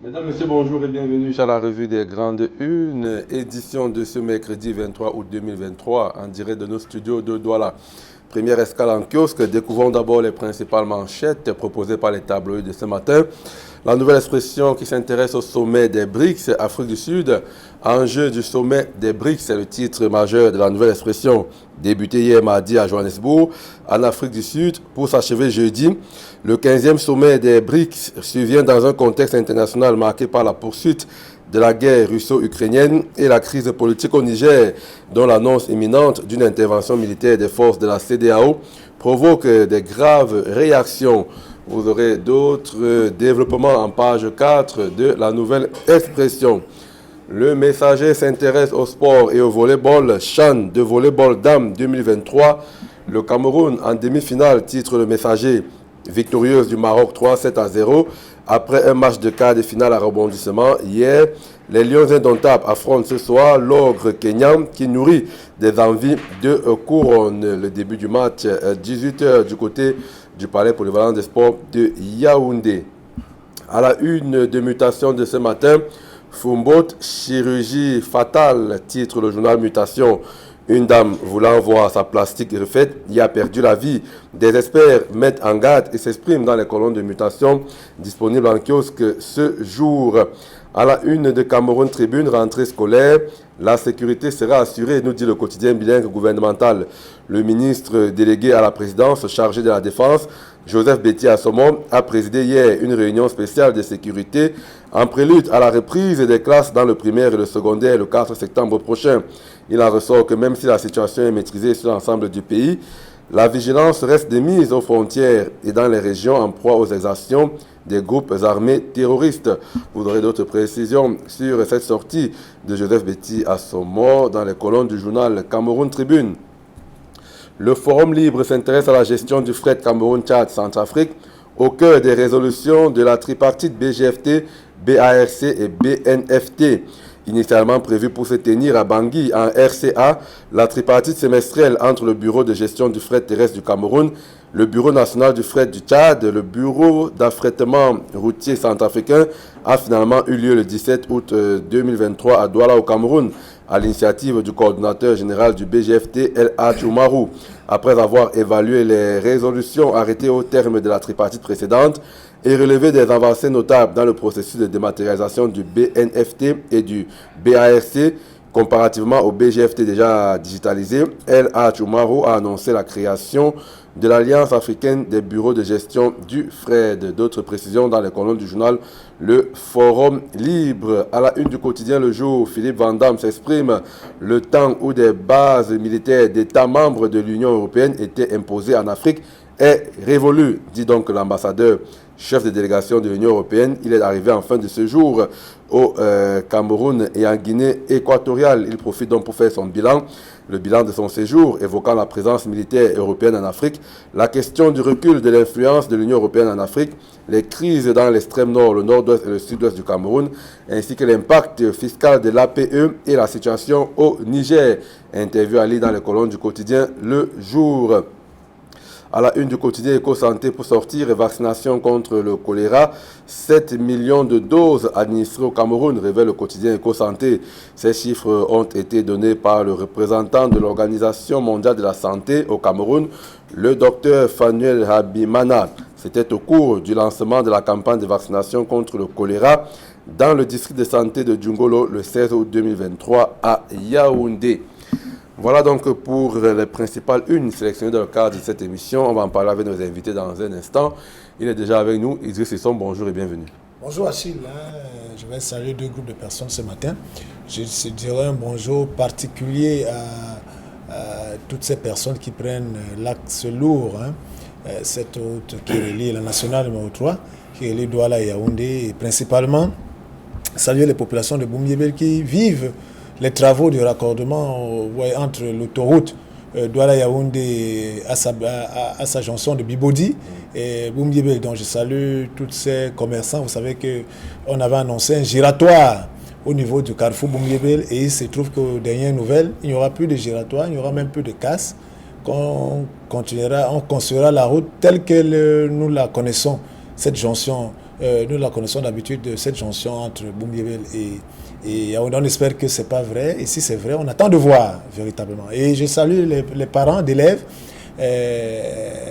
Mesdames, Messieurs, bonjour et bienvenue à la revue des Grandes Unes, édition de ce mercredi 23 août 2023, en direct de nos studios de Douala. Première escale en kiosque, découvrons d'abord les principales manchettes proposées par les tabloïds de ce matin. La nouvelle expression qui s'intéresse au sommet des BRICS, Afrique du Sud. Enjeu du sommet des BRICS, c'est le titre majeur de la nouvelle expression, débuté hier mardi à Johannesburg, en Afrique du Sud, pour s'achever jeudi. Le 15e sommet des BRICS survient dans un contexte international marqué par la poursuite de la guerre russo-ukrainienne et la crise politique au Niger, dont l'annonce imminente d'une intervention militaire des forces de la CEDEAO provoque des graves réactions. Vous aurez d'autres développements en page 4 de la nouvelle expression. Le Messager s'intéresse au sport et au volleyball. CHAN de volleyball dames 2023. Le Cameroun en demi-finale, titre le Messager, victorieuse du Maroc 3-7-0. Après un match de quart de finale à rebondissement hier, les Lions indomptables affrontent ce soir l'ogre kényan qui nourrit des envies de couronne. Le début du match, 18h du côté du palais polyvalent des sports de Yaoundé. À la une de mutation de ce matin, Fumbaut, chirurgie fatale, titre le journal Mutation. Une dame voulant voir sa plastique refaite y a perdu la vie. Des experts mettent en garde et s'expriment dans les colonnes de mutation disponibles en kiosque ce jour. À la une de Cameroun Tribune, rentrée scolaire, la sécurité sera assurée, nous dit le quotidien bilingue gouvernemental. Le ministre délégué à la présidence chargé de la défense, Joseph Betty Assomon, a présidé hier une réunion spéciale de sécurité en prélude à la reprise des classes dans le primaire et le secondaire le 4 septembre prochain. Il en ressort que même si la situation est maîtrisée sur l'ensemble du pays, la vigilance reste de mise aux frontières et dans les régions en proie aux exactions des groupes armés terroristes. Vous aurez d'autres précisions sur cette sortie de Joseph Betty Assomon dans les colonnes du journal Cameroun Tribune. Le Forum libre s'intéresse à la gestion du fret Cameroun-Tchad-Centrafrique au cœur des résolutions de la tripartite BGFT, BARC et BNFT. Initialement prévue pour se tenir à Bangui en RCA, la tripartite semestrielle entre le Bureau de gestion du fret terrestre du Cameroun, le Bureau national du fret du Tchad, le Bureau d'affrètement routier centrafricain a finalement eu lieu le 17 août 2023 à Douala au Cameroun, à l'initiative du coordinateur général du BGFT, El Hadj Oumarou. Après avoir évalué les résolutions arrêtées au terme de la tripartite précédente et relevé des avancées notables dans le processus de dématérialisation du BNFT et du BARC, comparativement au BGFT déjà digitalisé, El Hadj Oumarou a annoncé la création de l'Alliance africaine des bureaux de gestion du FRED. D'autres précisions dans les colonnes du journal Le Forum libre. À la une du quotidien Le Jour, Philippe Van Damme s'exprime. Le temps où des bases militaires d'États membres de l'Union européenne étaient imposées en Afrique est révolu, dit donc l'ambassadeur chef de délégation de l'Union européenne. Il est arrivé en fin de ce jour au Cameroun et en Guinée équatoriale. Il profite donc pour faire son bilan, le bilan de son séjour, évoquant la présence militaire européenne en Afrique, la question du recul de l'influence de l'Union européenne en Afrique, les crises dans l'extrême nord, le nord-ouest et le sud-ouest du Cameroun, ainsi que l'impact fiscal de l'APE et la situation au Niger. Interview à lire dans les colonnes du quotidien Le Jour. À la une du quotidien Éco-Santé pour sortir et vaccination contre le choléra. 7 millions de doses administrées au Cameroun, révèle le quotidien Éco-Santé. Ces chiffres ont été donnés par le représentant de l'Organisation mondiale de la santé au Cameroun, le docteur Fanuel Habimana. C'était au cours du lancement de la campagne de vaccination contre le choléra dans le district de santé de Djungolo le 16 août 2023 à Yaoundé. Voilà donc pour les principales unes sélectionnées dans le cadre de cette émission. On va en parler avec nos invités dans un instant. Il est déjà avec nous. Idriss Sisson, bonjour et bienvenue. Bonjour Achille, je vais saluer deux groupes de personnes ce matin. Je dirais un bonjour particulier à toutes ces personnes qui prennent l'axe lourd, cette route qui relie la nationale numéro 3, qui relie Douala et Yaoundé, et principalement saluer les populations de Boum-Yébel qui vivent les travaux de raccordement entre l'autoroute Douala-Yaoundé à sa jonction de Bibodi et Boum-Yébel. Donc je salue tous ces commerçants. Vous savez qu'on avait annoncé un giratoire au niveau du carrefour Boum-Yébel et il se trouve qu'aux dernières nouvelles, il n'y aura plus de giratoire, il n'y aura même plus de casse. On construira la route telle que nous la connaissons, cette jonction nous la connaissons d'habitude de cette jonction entre Boumbébel et Yaoundé. On espère que ce n'est pas vrai. Et si c'est vrai, on attend de voir véritablement. Et je salue les parents d'élèves,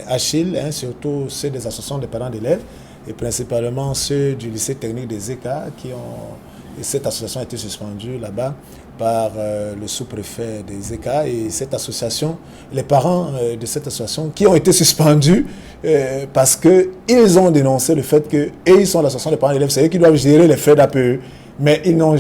Achille, surtout ceux des associations des parents d'élèves, et principalement ceux du lycée technique des ECA qui ont... Et cette association a été suspendue là-bas par le sous-préfet des ECA. Et cette association, les parents de cette association qui ont été suspendus parce qu'ils ont dénoncé le fait que, et ils sont l'association des parents d'élèves, c'est eux qui doivent gérer les frais d'APE, mais ils n'ont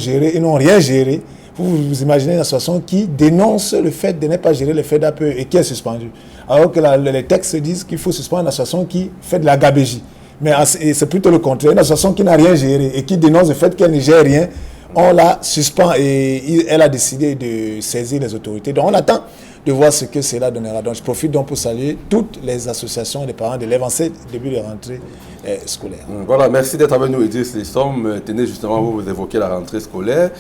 rien géré. Vous imaginez une association qui dénonce le fait de ne pas gérer les frais d'APE et qui est suspendue. Alors que les textes disent qu'il faut suspendre une association qui fait de la gabégie. Mais c'est plutôt le contraire. Une association qui n'a rien géré et qui dénonce le fait qu'elle ne gère rien, on la suspend et elle a décidé de saisir les autorités. Donc on attend de voir ce que cela donnera. Donc je profite donc pour saluer toutes les associations des parents d'élèves en ce début de rentrée scolaire. Voilà, merci d'être avec nous, Idriss Lissom. Tenez justement, vous évoquez la rentrée scolaire.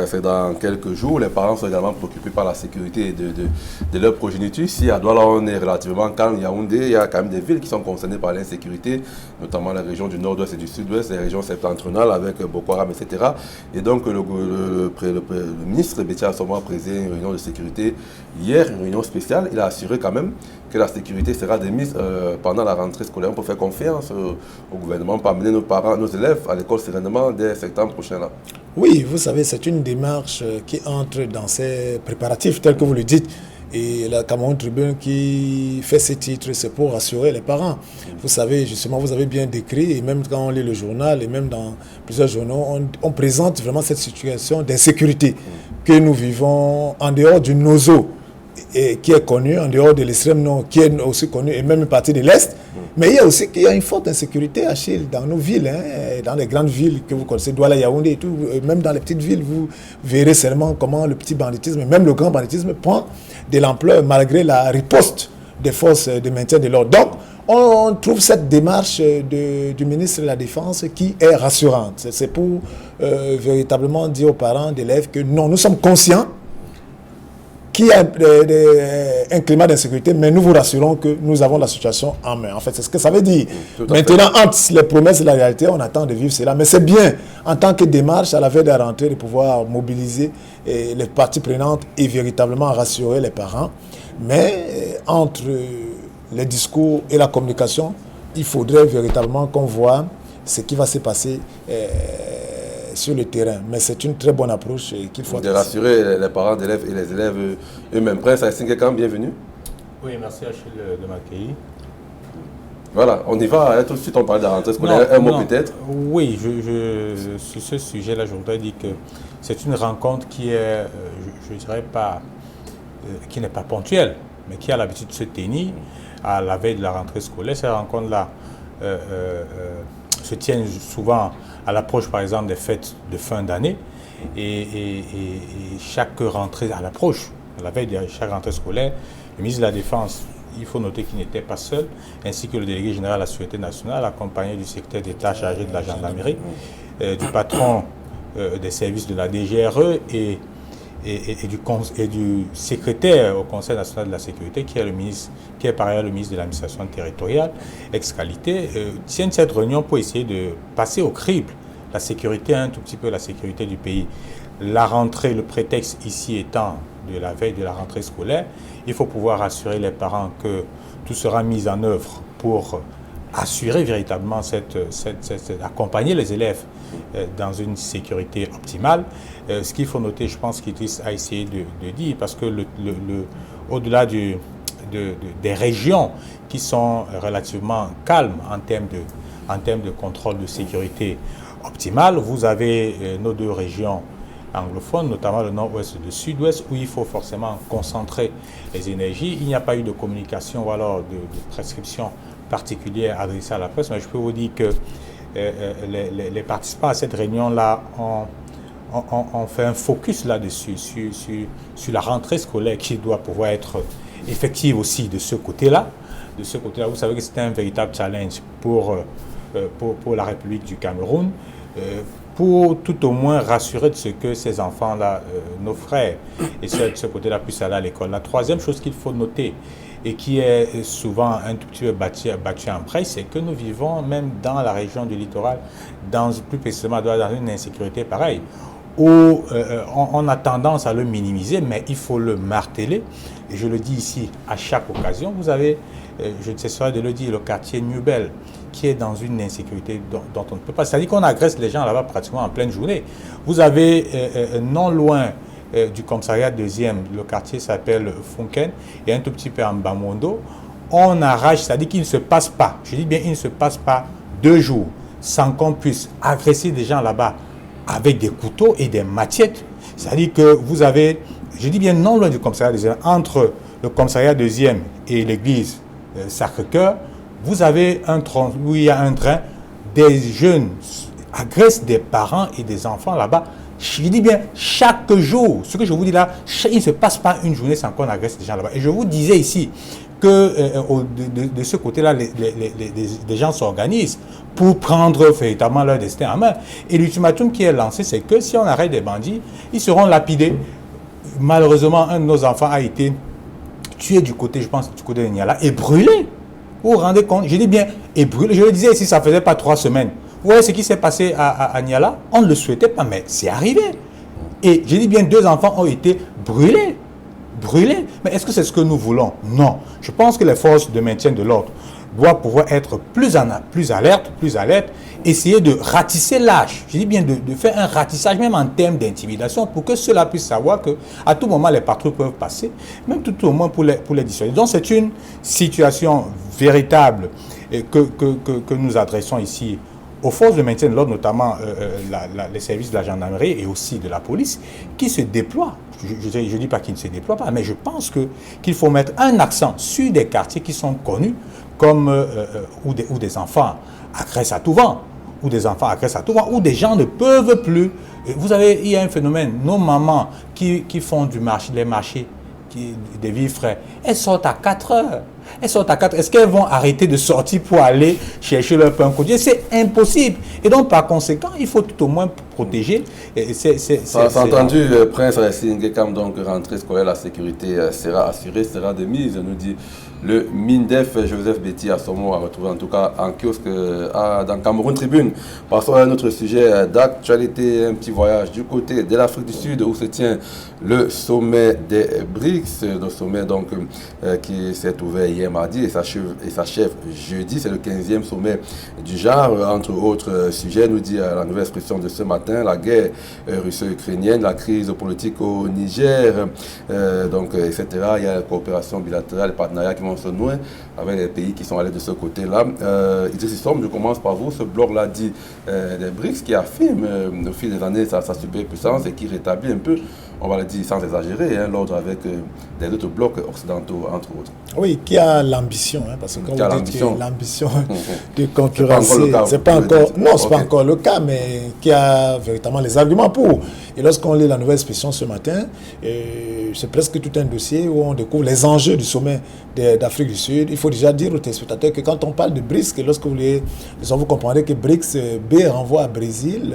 C'est dans quelques jours. Les parents sont également préoccupés par la sécurité de leur progéniture. Si à Douala, on est relativement calme, Yaoundé, il y a quand même des villes qui sont concernées par l'insécurité, notamment les régions du nord-ouest et du sud-ouest, les régions septentrionales avec Boko Haram, etc. Et donc, le ministre Bétia Assoma a présidé une réunion de sécurité hier, une réunion spéciale. Il a assuré quand même que la sécurité sera démise pendant la rentrée scolaire. On peut faire confiance au gouvernement pour amener nos parents, nos élèves à l'école sereinement dès septembre prochain. Là. Oui, vous savez, c'est une démarche qui entre dans ces préparatifs, tels que vous le dites. Et la Cameroun Tribune qui fait ces titres, c'est pour rassurer les parents. Vous savez, justement, vous avez bien décrit, et même quand on lit le journal, et même dans plusieurs journaux, on présente vraiment cette situation d'insécurité que nous vivons en dehors du NOZO, et qui est connu, en dehors de l'extrême nord, qui est aussi connu, et même une partie de l'Est. Mais il y a aussi une forte insécurité, Achille, dans nos villes, dans les grandes villes que vous connaissez, Douala, Yaoundé et tout. Même dans les petites villes, vous verrez seulement comment le petit banditisme, même le grand banditisme, prend de l'ampleur malgré la riposte des forces de maintien de l'ordre. Donc, on trouve cette démarche du ministre de la Défense qui est rassurante. C'est pour véritablement dire aux parents d'élèves que non, nous sommes conscients qu'il y a un climat d'insécurité, mais nous vous rassurons que nous avons la situation en main. En fait, c'est ce que ça veut dire. Maintenant, entre les promesses et la réalité, on attend de vivre cela. Mais c'est bien, en tant que démarche, à la veille de la rentrée, de pouvoir mobiliser les parties prenantes et véritablement rassurer les parents. Mais entre les discours et la communication, il faudrait véritablement qu'on voit ce qui va se passer sur le terrain. Mais c'est une très bonne approche qu'il faut... De rassurer les parents d'élèves et les élèves eux-mêmes. Prince Aïssingekan, bienvenue. Oui, merci Achille de m'accueillir. Voilà, on y va, tout de suite on parle de la rentrée scolaire, un mot peut-être. Oui, sur ce sujet-là, je voudrais dire que c'est une rencontre qui est, je dirais pas, qui n'est pas ponctuelle, mais qui a l'habitude de se tenir à la veille de la rentrée scolaire. Ces rencontres-là se tiennent souvent à l'approche, par exemple, des fêtes de fin d'année. Et chaque rentrée à l'approche, à la veille de chaque rentrée scolaire, le ministre de la Défense, il faut noter qu'il n'était pas seul, ainsi que le délégué général de la Sûreté nationale, accompagné du secrétaire d'État chargé de la gendarmerie, du patron des services de la DGRE et du secrétaire au Conseil national de la sécurité, qui est par ailleurs le ministre de l'administration territoriale, ex-qualité, tiennent cette réunion pour essayer de passer au crible la sécurité, un tout petit peu la sécurité du pays. La rentrée, le prétexte ici étant de la veille de la rentrée scolaire, il faut pouvoir assurer les parents que tout sera mis en œuvre pour assurer véritablement accompagner les élèves dans une sécurité optimale. Ce qu'il faut noter, je pense qu'Idriss a essayé de dire, parce que au-delà des régions qui sont relativement calmes en termes de contrôle de sécurité optimale, vous avez nos deux régions anglophones, notamment le nord-ouest et le sud-ouest, où il faut forcément concentrer les énergies. Il n'y a pas eu de communication ou alors de prescription particulière adressée à la presse, mais je peux vous dire que les participants à cette réunion-là ont fait un focus là-dessus, sur la rentrée scolaire qui doit pouvoir être effective aussi de ce côté-là. De ce côté-là, vous savez que c'est un véritable challenge pour la République du Cameroun, pour tout au moins rassurer de ce que ces enfants-là, nos frères et ceux de ce côté-là, puissent aller à l'école. La troisième chose qu'il faut noter, et qui est souvent un tout petit peu battu en brèche, c'est que nous vivons même dans la région du littoral, plus précisément dans une insécurité pareille, où on a tendance à le minimiser, mais il faut le marteler. Et je le dis ici à chaque occasion, vous avez, je ne cesserai de le dire, le quartier Newbel, qui est dans une insécurité dont on ne peut pas. C'est-à-dire qu'on agresse les gens là-bas pratiquement en pleine journée. Vous avez non loin du commissariat 2e, le quartier s'appelle Funken, et un tout petit peu en Bamondo, on arrache, c'est-à-dire qu'il ne se passe pas, je dis bien il ne se passe pas 2 jours sans qu'on puisse agresser des gens là-bas avec des couteaux et des machettes. C'est-à-dire que vous avez, je dis bien non loin du commissariat 2e, entre le commissariat 2e et l'église Sacré-Cœur, vous avez un train où il y a un train, des jeunes agressent des parents et des enfants là-bas. Je dis bien chaque jour. Ce que je vous dis là, il ne se passe pas une journée sans qu'on agresse des gens là-bas. Et je vous disais ici que de ce côté-là, les gens s'organisent pour prendre véritablement leur destin en main. Et l'ultimatum qui est lancé, c'est que si on arrête des bandits, ils seront lapidés. Malheureusement, un de nos enfants a été tué du côté, je pense, du côté de Niala et brûlé. Vous vous rendez compte? Je dis bien, et brûlé. Je le disais ici, ça ne faisait pas 3 semaines. Vous voyez ce qui s'est passé à Niala? On ne le souhaitait pas, mais c'est arrivé. Et je dis bien, 2 enfants ont été brûlés. Brûlés. Mais est-ce que c'est ce que nous voulons? Non. Je pense que les forces de maintien de l'ordre doivent pouvoir être plus alertes, essayer de ratisser l'âge. Je dis bien de faire un ratissage, même en termes d'intimidation, pour que ceux-là puissent savoir qu'à tout moment, les patrouilles peuvent passer, même tout au moins pour les dissuader. Donc c'est une situation véritable que nous adressons ici aux forces de maintien de l'ordre, notamment les services de la gendarmerie et aussi de la police, qui se déploient. Je ne dis pas qu'ils ne se déploient pas, mais je pense qu'il faut mettre un accent sur des quartiers qui sont connus comme où des enfants agressent à tout vent, où des gens ne peuvent plus. Vous savez, il y a un phénomène, nos mamans qui font les marchés des vivres frais, elles sortent à 4 heures. Est-ce qu'elles vont arrêter de sortir pour aller chercher leur pain quotidien? C'est impossible. Et donc, par conséquent, il faut tout au moins protéger. C'est entendu, Prince Singekam, donc rentrée scolaire, la sécurité sera assurée, sera de mise, nous dit le MINDEF. Joseph Betty à son mot à retrouver en tout cas en kiosque dans Cameroun Tribune. Passons à un autre sujet d'actualité, un petit voyage du côté de l'Afrique du Sud où se tient le sommet des BRICS, le sommet donc qui s'est ouvert hier mardi et s'achève jeudi. C'est le 15e sommet du genre, entre autres sujets, nous dit la nouvelle expression de ce matin, la guerre russo-ukrainienne, la crise politique au Niger, donc etc. Il y a la coopération bilatérale, les partenariats qui vont se nouer avec les pays qui sont allés de ce côté-là. Idriss Issom, je commence par vous. Ce bloc-là dit des BRICS qui affirme au fil des années sa superpuissance et qui rétablit un peu, on va le dire sans exagérer, l'ordre avec des autres blocs occidentaux, entre autres. Oui, qui a l'ambition, parce que quand vous dites que l'ambition de concurrencer, c'est pas encore le cas, mais qui a véritablement les arguments pour. Et lorsqu'on lit la nouvelle expression ce matin, c'est presque tout un dossier où on découvre les enjeux du sommet d'Afrique du Sud. Il faut déjà dire aux téléspectateurs que quand on parle de BRICS, lorsque vous comprendrez que BRICS, B renvoie à Brésil,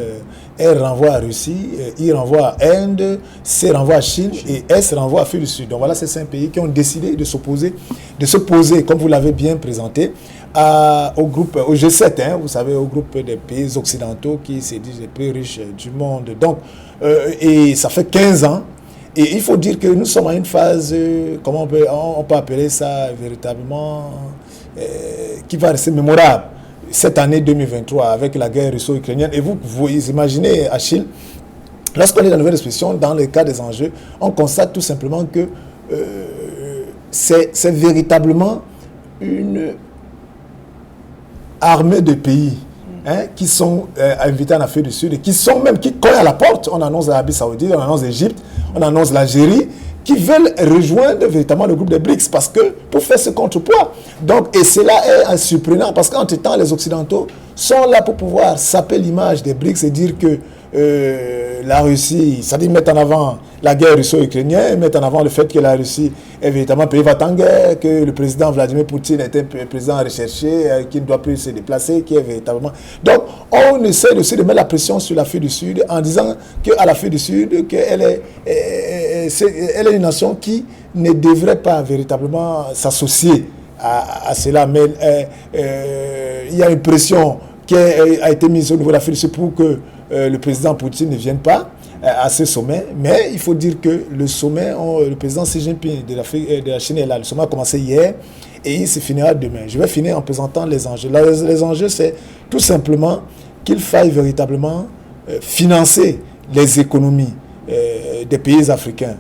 R renvoie à Russie, I renvoie à Inde, C renvoie à Chine et S renvoie à Afrique du Sud. Donc voilà, ces 5 pays qui ont décidé de se poser, comme vous l'avez bien présenté, au G7, vous savez, au groupe des pays occidentaux qui se disent les plus riches du monde. Donc, et ça fait 15 ans. Et il faut dire que nous sommes à une phase, comment on peut appeler ça véritablement, qui va rester mémorable. Cette année 2023, avec la guerre russo-ukrainienne. Et vous imaginez, Achille, lorsqu'on lit la nouvelle expression, dans le cas des enjeux, on constate tout simplement que c'est véritablement une armée de pays qui sont invités en Afrique du Sud et qui cognent à la porte. On annonce l'Arabie Saoudite, on annonce l'Égypte, on annonce l'Algérie, qui veulent rejoindre véritablement le groupe des BRICS parce que pour faire ce contrepoids. Donc, et cela est surprenant parce qu'entre-temps, les Occidentaux sont là pour pouvoir saper l'image des BRICS et dire que la Russie, c'est-à-dire mettre en avant la guerre russo-ukrainienne, mettre en avant le fait que la Russie est véritablement un pays va en guerre, que le président Vladimir Poutine est un président recherché, qui ne doit plus se déplacer, qui est véritablement... Donc, on essaie aussi de mettre la pression sur l'Afrique du Sud en disant qu'à l'Afrique du Sud, qu'elle est une nation qui ne devrait pas véritablement s'associer à cela. Mais il y a une pression qui a été mise au niveau de l'Afrique du Sud pour que le président Poutine ne vienne pas à ce sommet. Mais il faut dire que le sommet, le président Xi Jinping de la Chine est là. Le sommet a commencé hier et il se finira demain. Je vais finir en présentant les enjeux. Les enjeux, c'est tout simplement qu'il faille véritablement financer les économies des pays africains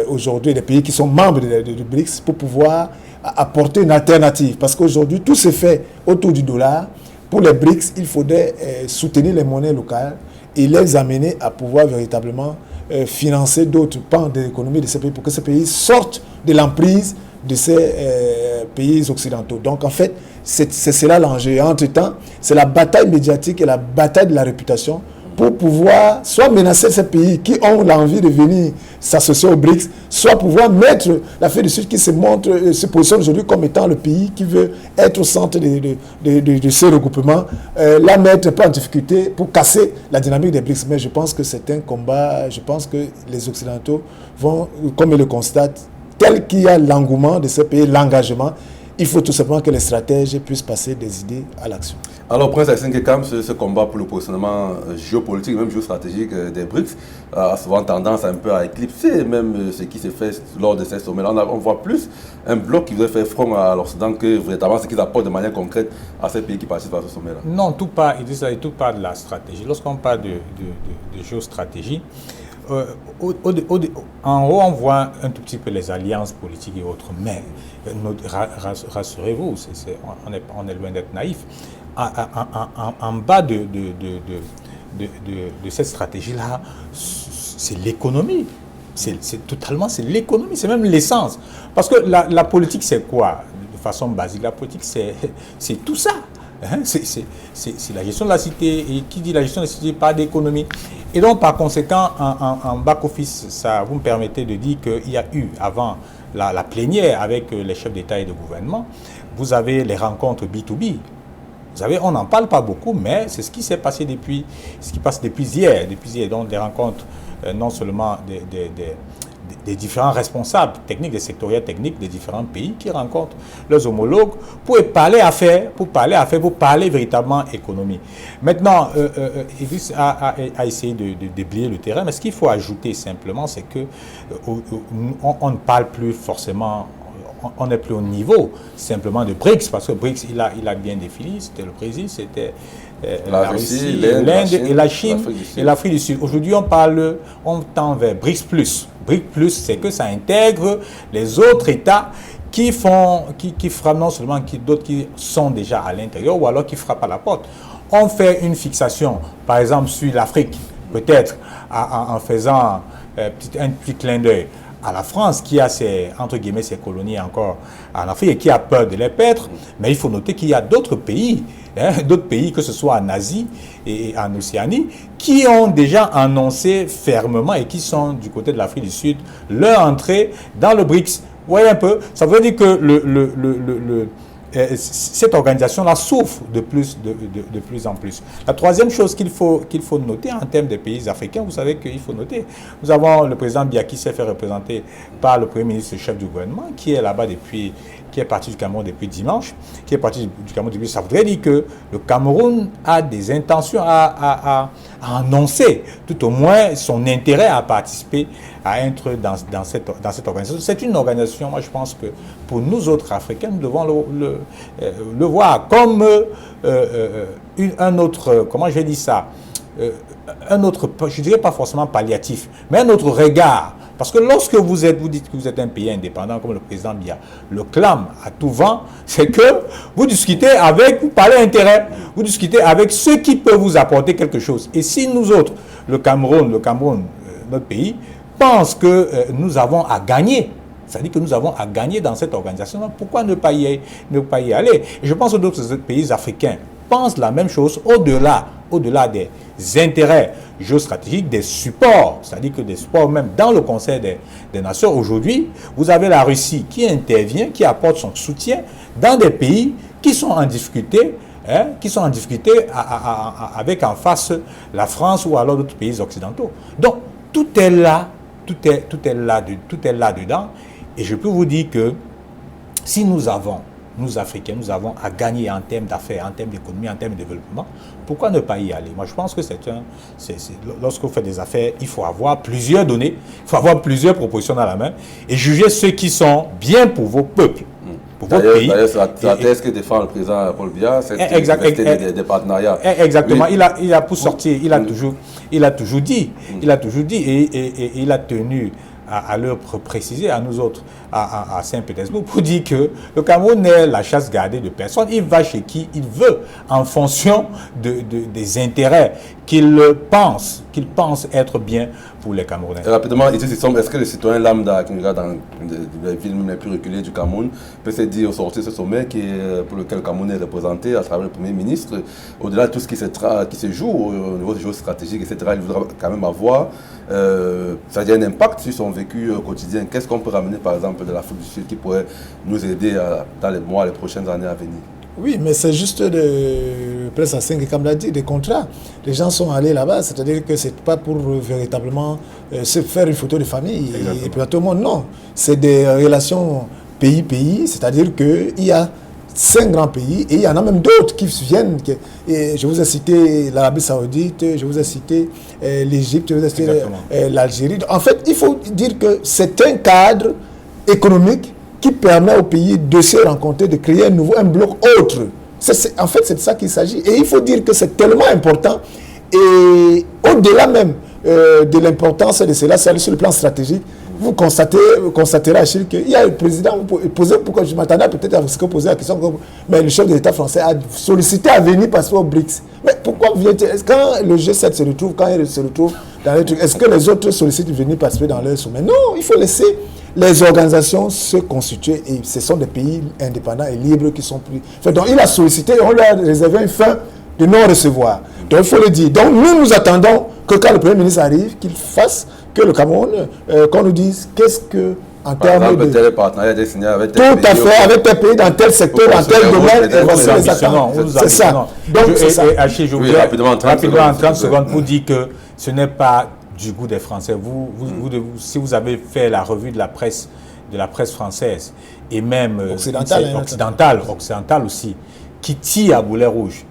aujourd'hui, des pays qui sont membres du BRICS, pour pouvoir apporter une alternative. Parce qu'aujourd'hui, tout se fait autour du dollar. Pour les BRICS, il faudrait soutenir les monnaies locales et les amener à pouvoir véritablement financer d'autres pans de l'économie de ces pays pour que ces pays sortent de l'emprise de ces pays occidentaux. Donc en fait, c'est cela l'enjeu. Entre-temps, c'est la bataille médiatique et la bataille de la réputation pour pouvoir soit menacer ces pays qui ont l'envie de venir s'associer aux BRICS, soit pouvoir mettre l'Afrique du Sud qui se positionne aujourd'hui comme étant le pays qui veut être au centre de ces regroupements, la mettre pas en difficulté pour casser la dynamique des BRICS. Mais je pense que c'est un combat, je pense que les Occidentaux vont, comme ils le constatent, tel qu'il y a l'engouement de ces pays, l'engagement, il faut tout simplement que les stratèges puissent passer des idées à l'action. Alors, Prince Haïtien Kekam, ce combat pour le positionnement géopolitique, même géostratégique des BRICS, a souvent tendance un peu à éclipser même ce qui s'est fait lors de ces sommets-là. On voit plus un bloc qui veut faire front à l'Occident que véritablement ce qu'ils apportent de manière concrète à ces pays qui participent à ce sommet-là. Non, tout part de la stratégie. Lorsqu'on parle de géostratégie, en haut, on voit un tout petit peu les alliances politiques et autres, mais rassurez-vous, on est loin d'être naïf. En bas de cette stratégie-là, c'est l'économie. C'est l'économie, c'est même l'essence. Parce que la politique, c'est quoi? De façon basique, la politique, c'est tout ça. C'est la gestion de la cité. Et qui dit la gestion de la cité parle d'économie. Et donc, par conséquent, en back-office, ça vous me permettez de dire qu'il y a eu, avant la plénière avec les chefs d'État et de gouvernement, vous avez les rencontres B2B. Vous savez, on n'en parle pas beaucoup, mais c'est ce qui s'est passé ce qui passe depuis hier. Donc, des rencontres non seulement des différents responsables techniques, des sectoriels techniques des différents pays qui rencontrent leurs homologues pour parler affaires, pour parler véritablement économie. Maintenant, Idriss a essayé de déblayer le terrain, mais ce qu'il faut ajouter simplement, c'est que on ne parle plus forcément, on n'est plus au niveau simplement de BRICS, parce que BRICS, il a bien défini, c'était le Brésil, c'était la Russie, l'Inde et la Chine et l'Afrique du Sud. Aujourd'hui, on tend vers BRICS+. BRICS+, c'est que ça intègre les autres États qui frappent non seulement d'autres qui sont déjà à l'intérieur ou alors qui frappent à la porte. On fait une fixation, par exemple, sur l'Afrique, peut-être en faisant un petit clin d'œil à la France qui a entre guillemets ses colonies encore en Afrique et qui a peur de les perdre, mais il faut noter qu'il y a d'autres pays, que ce soit en Asie et en Océanie, qui ont déjà annoncé fermement et qui sont du côté de l'Afrique du Sud leur entrée dans le BRICS. Vous voyez un peu, ça veut dire que cette organisation-là souffre de plus en plus. La troisième chose qu'il faut noter en termes des pays africains, vous savez qu'il faut noter, nous avons le président Biya qui s'est fait représenter par le Premier ministre, chef du gouvernement, qui est là-bas qui est parti du Cameroun depuis dimanche, ça voudrait dire que le Cameroun a des intentions à annoncer, tout au moins, son intérêt à participer, à être dans cette organisation. C'est une organisation, moi je pense que pour nous autres Africains, nous devons le voir comme un autre, comment je vais dire ça, un autre, je dirais pas forcément palliatif, mais un autre regard. Parce que lorsque vous dites que vous êtes un pays indépendant, comme le président Biya le clame à tout vent, c'est que vous discutez vous parlez intérêt, vous discutez avec ceux qui peuvent vous apporter quelque chose. Et si nous autres, le Cameroun, notre pays, pense que nous avons à gagner, c'est-à-dire que nous avons à gagner dans cette organisation, pourquoi ne pas y aller? Et je pense que d'autres pays africains pensent la même chose au-delà au-delà des intérêts géostratégiques, des supports, c'est-à-dire que des supports même dans le Conseil des Nations. Aujourd'hui, vous avez la Russie qui intervient, qui apporte son soutien dans des pays qui sont en difficulté, avec en face la France ou alors d'autres pays occidentaux. Donc, tout est là, tout est là-dedans. Et je peux vous dire que si nous Africains, nous avons à gagner en termes d'affaires, en termes d'économie, en termes de développement, pourquoi ne pas y aller? Moi, je pense que lorsque vous faites des affaires, il faut avoir plusieurs données, il faut avoir plusieurs propositions dans la main et juger ceux qui sont bien pour vos peuples. D'ailleurs, c'est la thèse que défend le président Paul Biya, c'est des partenariats. Exactement. Oui. Il a pour sortir, il a toujours dit, et il a tenu à leur préciser, à nous autres, à Saint-Pétersbourg, pour dire que le Cameroun n'est la chasse gardée de personne. Il va chez qui il veut, en fonction des intérêts qu'il pense être bien pour les Camerounais. Et rapidement, est-ce que le citoyen lambda qui regarde dans les villes les plus reculées du Cameroun peut se dire au sortir de ce sommet pour lequel le Cameroun est représenté à travers le Premier ministre, au-delà de tout ce qui se joue au niveau géostratégique, etc., il voudra quand même avoir ça a un impact sur son vécu quotidien. Qu'est-ce qu'on peut ramener par exemple de l'Afrique du Sud qui pourrait nous aider dans les mois, les prochaines années à venir? Oui, mais c'est juste presque à 5, comme l'a dit, des contrats. Les gens sont allés là-bas, c'est-à-dire que c'est pas pour véritablement se faire une photo de famille et puis à tout le monde. Non, c'est des relations pays-pays, c'est-à-dire qu'il y a 5 grands pays et il y en a même d'autres qui viennent. Et je vous ai cité l'Arabie Saoudite, je vous ai cité l'Égypte, je vous ai cité l'Algérie. En fait, il faut dire que c'est un cadre économique qui permet au pays de se rencontrer, de créer un bloc autre. En fait, c'est de ça qu'il s'agit. Et il faut dire que c'est tellement important. Et au-delà même de l'importance de cela, c'est sur le plan stratégique. Vous constaterez, Achille, qu'il y a le président, pourquoi je m'attendais peut-être à ce que poser la question, mais le chef de l'État français a sollicité à venir passer au BRICS. Mais pourquoi quand le G7 se retrouve, quand il se retrouve dans les trucs, est-ce que les autres sollicitent de venir participer dans leur sommet? Non, il faut laisser les organisations se constituer et ce sont des pays indépendants et libres qui sont plus... Donc il a sollicité et on lui a réservé une fin de non-recevoir. Donc il faut le dire. Donc nous attendons que quand le Premier ministre arrive, qu'il fasse que le Cameroun, qu'on nous dise qu'est-ce que, en termes de... tel partenariat signé avec tel pays. Tout à fait, avec tel pays, dans tel secteur, dans tel domaine. C'est ça. Donc c'est ça. Achille, je voudrais rapidement en 30 secondes pour dire que ce n'est pas du goût des Français. Si vous avez fait la revue de la presse française et même occidentale aussi, qui tire à boulet rouge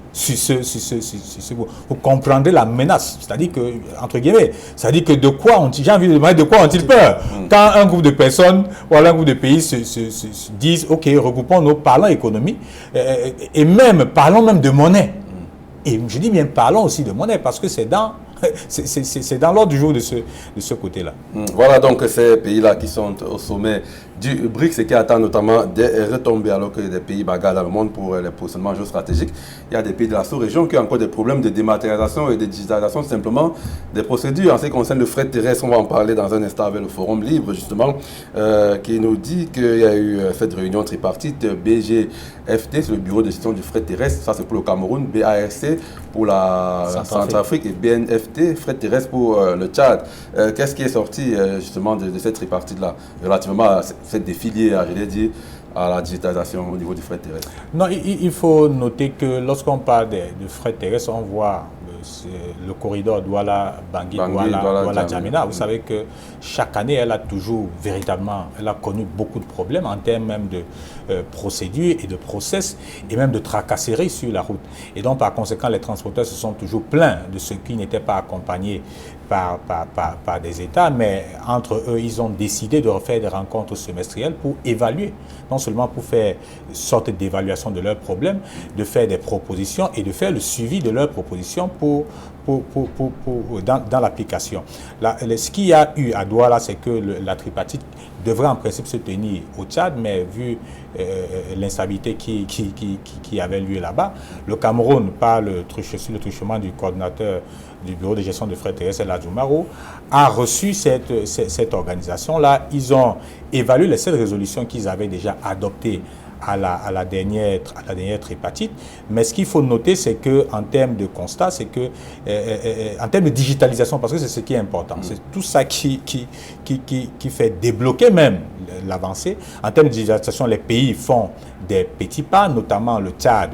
vous comprendrez la menace. C'est-à-dire que, entre guillemets, c'est-à-dire que j'ai envie de demander de quoi ont-ils peur? Quand un groupe de personnes ou un groupe de pays se disent, ok, regroupons-nous, parlons économie, et même, parlons même de monnaie. Et je dis bien, parlons aussi de monnaie, parce que c'est dans l'ordre du jour de ce côté-là. Voilà donc ces pays-là qui sont au sommet du BRICS et qui attendent notamment des retombées alors que des pays bagarrent dans le monde pour les positionnements géostratégiques. Il y a des pays de la sous-région qui ont encore des problèmes de dématérialisation et de digitalisation, simplement des procédures. En ce qui concerne le fret terrestre, on va en parler dans un instant avec le Forum Libre justement, qui nous dit qu'il y a eu cette réunion tripartite BGFT, c'est le bureau de gestion du fret terrestre, ça c'est pour le Cameroun, BARC pour la Centrafrique et BNFT, fret terrestre pour le Tchad. Qu'est-ce qui est sorti justement de cette tripartite-là relativement à cette défilée, je l'ai dit, à la digitalisation au niveau du fret terrestre? Non, il faut noter que lorsqu'on parle de fret terrestre, on voit le corridor Douala-Bangui, Douala-Djamena. Vous savez que chaque année, elle a connu beaucoup de problèmes en termes même de procédures et de process et même de tracasseries sur la route. Et donc, par conséquent, les transporteurs se sont toujours plaints de ceux qui n'étaient pas accompagnés par des États, mais entre eux, ils ont décidé de refaire des rencontres semestrielles pour évaluer, non seulement pour faire une sorte d'évaluation de leurs problèmes, de faire des propositions et de faire le suivi de leurs propositions dans l'application. Ce qu'il y a eu à Douala, c'est que la tripartite devrait en principe se tenir au Tchad, mais vu l'instabilité qui avait lieu là-bas, le Cameroun, par le truchement du coordinateur du bureau de gestion de fret terrestre, Ladjoumaro, a reçu cette organisation-là. Ils ont évalué les 7 résolutions qu'ils avaient déjà adoptées à la dernière tripartite. Mais ce qu'il faut noter, c'est qu'en termes de constat, c'est que, en termes de digitalisation, parce que c'est ce qui est important, c'est tout ça qui fait débloquer même l'avancée. En termes de digitalisation, les pays font des petits pas, notamment le Tchad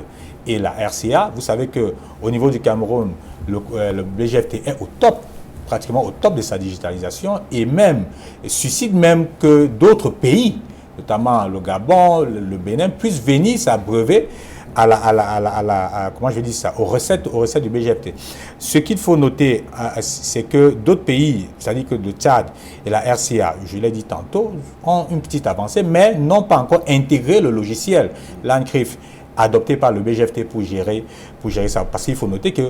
et la RCA. Vous savez qu'au niveau du Cameroun, le BGFT est au top, pratiquement au top de sa digitalisation, et même suscite même que d'autres pays, notamment le Gabon, le Bénin, puissent venir s'abreuver comment je dis ça, aux recettes du BGFT. Ce qu'il faut noter, c'est que d'autres pays, c'est-à-dire que le Tchad et la RCA, je l'ai dit tantôt, ont une petite avancée, mais n'ont pas encore intégré le logiciel, l'ANCRIF, adopté par le BGFT pour gérer ça. Parce qu'il faut noter que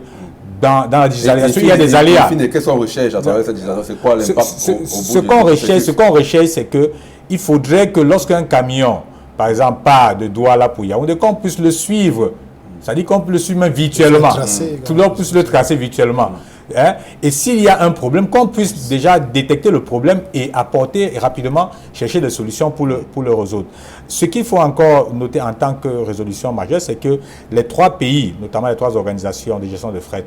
dans la digitalisation, il y a des aléas. Qu'est-ce qu'on recherche à travers cette digitalisation? C'est quoi l'impact Ce qu'on recherche, c'est qu'il faudrait que lorsqu'un camion, par exemple, part de Douala pour Yaoundé, qu'on puisse le suivre. C'est-à-dire qu'on peut le suivre virtuellement. Tout le monde puisse le tracer virtuellement. Hein? Et s'il y a un problème, qu'on puisse déjà détecter le problème et apporter rapidement, chercher des solutions pour le résoudre. Ce qu'il faut encore noter en tant que résolution majeure, c'est que les 3 pays, notamment les 3 organisations de gestion de fret,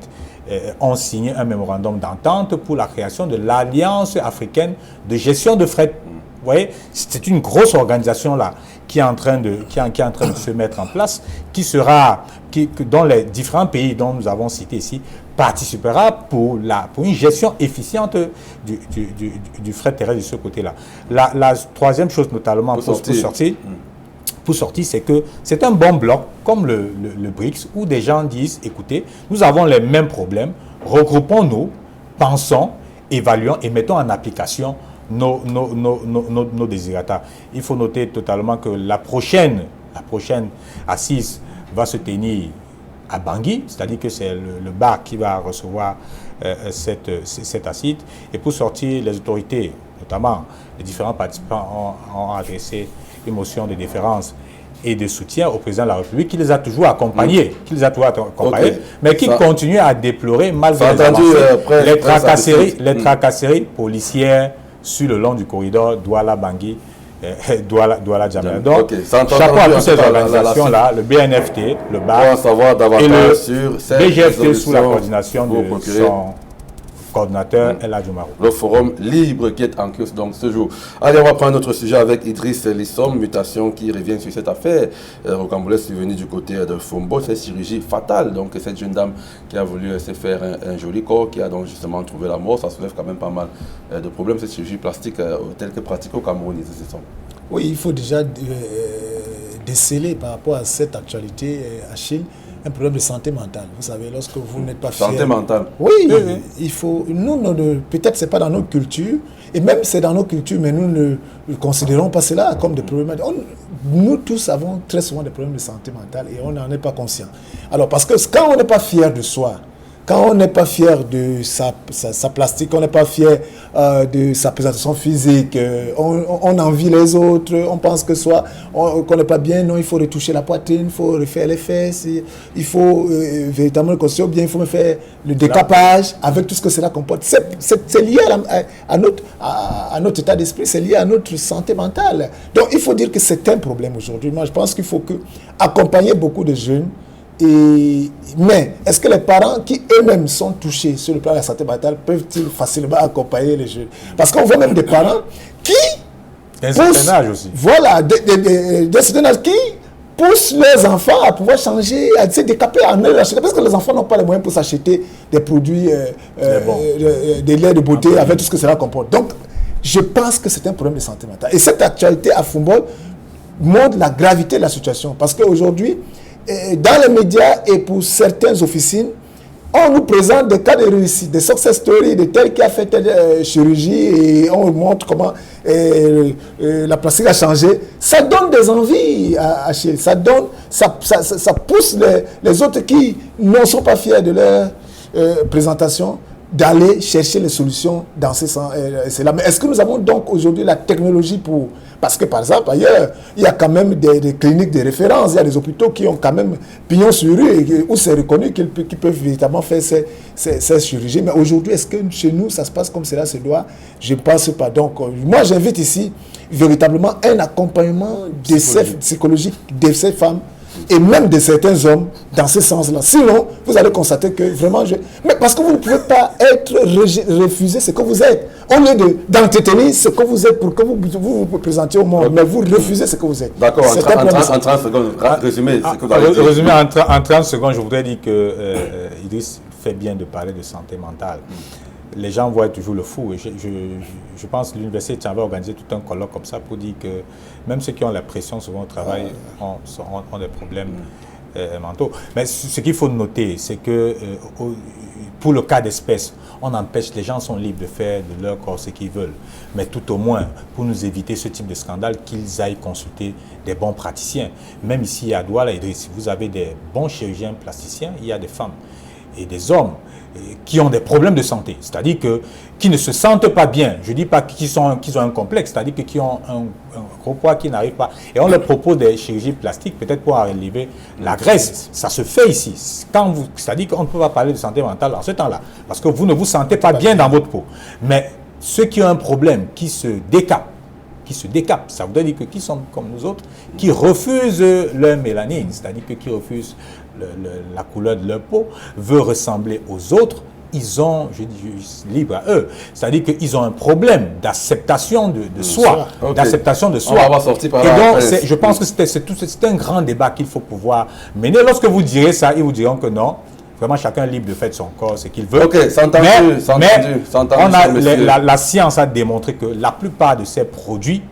ont signé un mémorandum d'entente pour la création de l'Alliance africaine de gestion de fret. Vous voyez, c'est une grosse organisation là qui est en train de se mettre en place, dont les différents pays dont nous avons cité ici participera pour une gestion efficiente du fret terrestre de ce côté-là. La troisième chose, notamment pour sortir, c'est que c'est un bon bloc, comme le BRICS, où des gens disent, écoutez, nous avons les mêmes problèmes, regroupons-nous, pensons, évaluons et mettons en application nos désirata. Il faut noter totalement que la prochaine assise va se tenir à Bangui, c'est-à-dire que c'est le BAC qui va recevoir cette assise. Et pour sortir, les autorités, notamment les différents participants, ont adressé une motion de déférence et de soutien au président de la République, qui les a toujours accompagnés, mais qui continue à déplorer, malgré les tracasseries policières sur le long du corridor Douala-Bangui, Douala-Djamena. Donc, chapeau à toutes ces organisations-là, le BNFT, le BAC et le BGFT sous la coordination de son coordinateur El Hadj Oumarou. Le forum libre qui est en cours donc ce jour. Allez, on va prendre notre sujet avec Idriss Lissom, mutation qui revient sur cette affaire. Rocambole est venu du côté de Fombo, cette chirurgie fatale. Donc cette jeune dame qui a voulu se faire un joli corps, qui a donc justement trouvé la mort, ça soulève quand même pas mal de problèmes, cette chirurgie plastique telle que pratiquée au Cameroun. Oui, il faut déjà déceler par rapport à cette actualité, Achille, un problème de santé mentale. Vous savez, lorsque vous n'êtes pas fier... Santé mentale. Oui, il faut... peut-être c'est pas dans notre culture, et même c'est dans nos cultures, mais nous ne considérons pas cela comme des problèmes. Nous tous avons très souvent des problèmes de santé mentale et on n'en est pas conscient. Alors, parce que quand on n'est pas fier de soi, quand on n'est pas fier de sa plastique, on n'est pas fier de sa présentation physique, on envie les autres, on pense qu'on n'est pas bien, non, il faut retoucher la poitrine, il faut refaire les fesses, il faut véritablement le construire, bien il faut me faire le décapage avec tout ce que cela comporte. C'est lié à notre état d'esprit, c'est lié à notre santé mentale. Donc il faut dire que c'est un problème aujourd'hui. Moi je pense qu'il faut accompagner beaucoup de jeunes. Mais est-ce que les parents qui eux-mêmes sont touchés sur le plan de la santé mentale peuvent-ils facilement accompagner les jeunes? Parce qu'on voit même des parents qui poussent leurs enfants à pouvoir changer, à se décaper, à ne l'acheter, parce que les enfants n'ont pas les moyens pour s'acheter des produits, des laits de beauté avec tout ce que cela comporte. Donc, je pense que c'est un problème de santé mentale. Et cette actualité à Fombo montre la gravité de la situation. Parce qu'aujourd'hui, dans les médias et pour certaines officines, on nous présente des cas de réussite, des success stories de tel qui a fait telle chirurgie et on nous montre comment la plastique a changé. Ça donne des envies à Achille. Ça pousse les autres qui ne sont pas fiers de leur présentation d'aller chercher les solutions dans ces sens. Mais est-ce que nous avons donc aujourd'hui la technologie pour... Parce que par exemple, ailleurs, il y a quand même des cliniques de référence, il y a des hôpitaux qui ont quand même pignon sur rue, où c'est reconnu qu'ils peuvent véritablement faire ces chirurgies. Mais aujourd'hui, est-ce que chez nous, ça se passe comme cela se doit? Je ne pense pas. Donc, moi, j'invite ici véritablement un accompagnement psychologique de ces femmes et même de certains hommes dans ce sens-là. Sinon, vous allez constater que vraiment... Mais parce que vous ne pouvez pas être refusé ce que vous êtes. Au lieu d'entretenir ce que vous êtes pour que vous présentiez au monde, mais vous refusez ce que vous êtes. D'accord, en 30 secondes, résumez ce que vous avez dit. Résumé en 30 secondes, je voudrais dire que Idriss fait bien de parler de santé mentale. Les gens voient toujours le fou. Et je pense que l'université tient à organiser tout un colloque comme ça pour dire que même ceux qui ont la pression souvent au travail ont des problèmes mentaux. Mais ce qu'il faut noter, c'est que pour le cas d'espèce, on empêche, les gens sont libres de faire de leur corps ce qu'ils veulent. Mais tout au moins, pour nous éviter ce type de scandale, qu'ils aillent consulter des bons praticiens. Même ici à Douala, Idriss, vous avez des bons chirurgiens plasticiens, il y a des femmes et des hommes qui ont des problèmes de santé, c'est-à-dire qui ne se sentent pas bien. Je ne dis pas qu'ils ont un complexe, c'est-à-dire qui ont un gros poids, qui n'arrivent pas. Et on leur propose des chirurgies plastiques, peut-être pour enlever la graisse. Ça se fait ici. C'est-à-dire qu'on ne peut pas parler de santé mentale en ce temps-là, parce que vous ne vous sentez pas bien dans votre peau. Mais ceux qui ont un problème, qui se décapent, ça voudrait dire que qui sont comme nous autres, qui refusent leur mélanine, c'est-à-dire qui refusent la couleur de leur peau, veut ressembler aux autres, ils ont, je dis libre à eux, c'est-à-dire qu'ils ont un problème d'acceptation de soi, d'acceptation de soi. On va sortir par et donc, je pense que c'est un grand débat qu'il faut pouvoir mener. Lorsque vous direz ça, ils vous diront que non. Vraiment, chacun est libre de faire de son corps ce qu'il veut. Ok, c'est entendu. La science a démontré que la plupart de ces produits,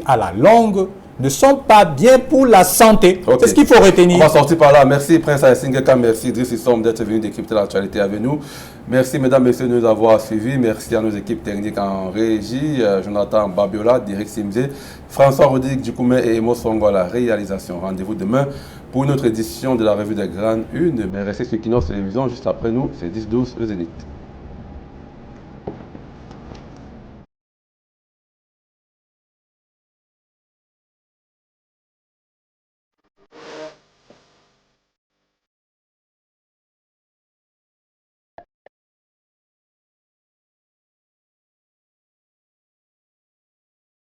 à la longue, ne sont pas bien pour la santé. Okay. C'est ce qu'il faut retenir. On va sortir par là. Merci Prince Singeka, merci Idriss Issom d'être venu décrypter l'actualité avec nous. Merci mesdames et messieurs de nous avoir suivis. Merci à nos équipes techniques en régie, Jonathan Babiola, Derek Simze, François Rodrigue Djoukoumé et Emo Songo à la réalisation. Rendez-vous demain pour une autre édition de la revue des Grandes Unes. Mais restez sur Kinos Télévision, juste après nous, c'est 10-12 le Zénith.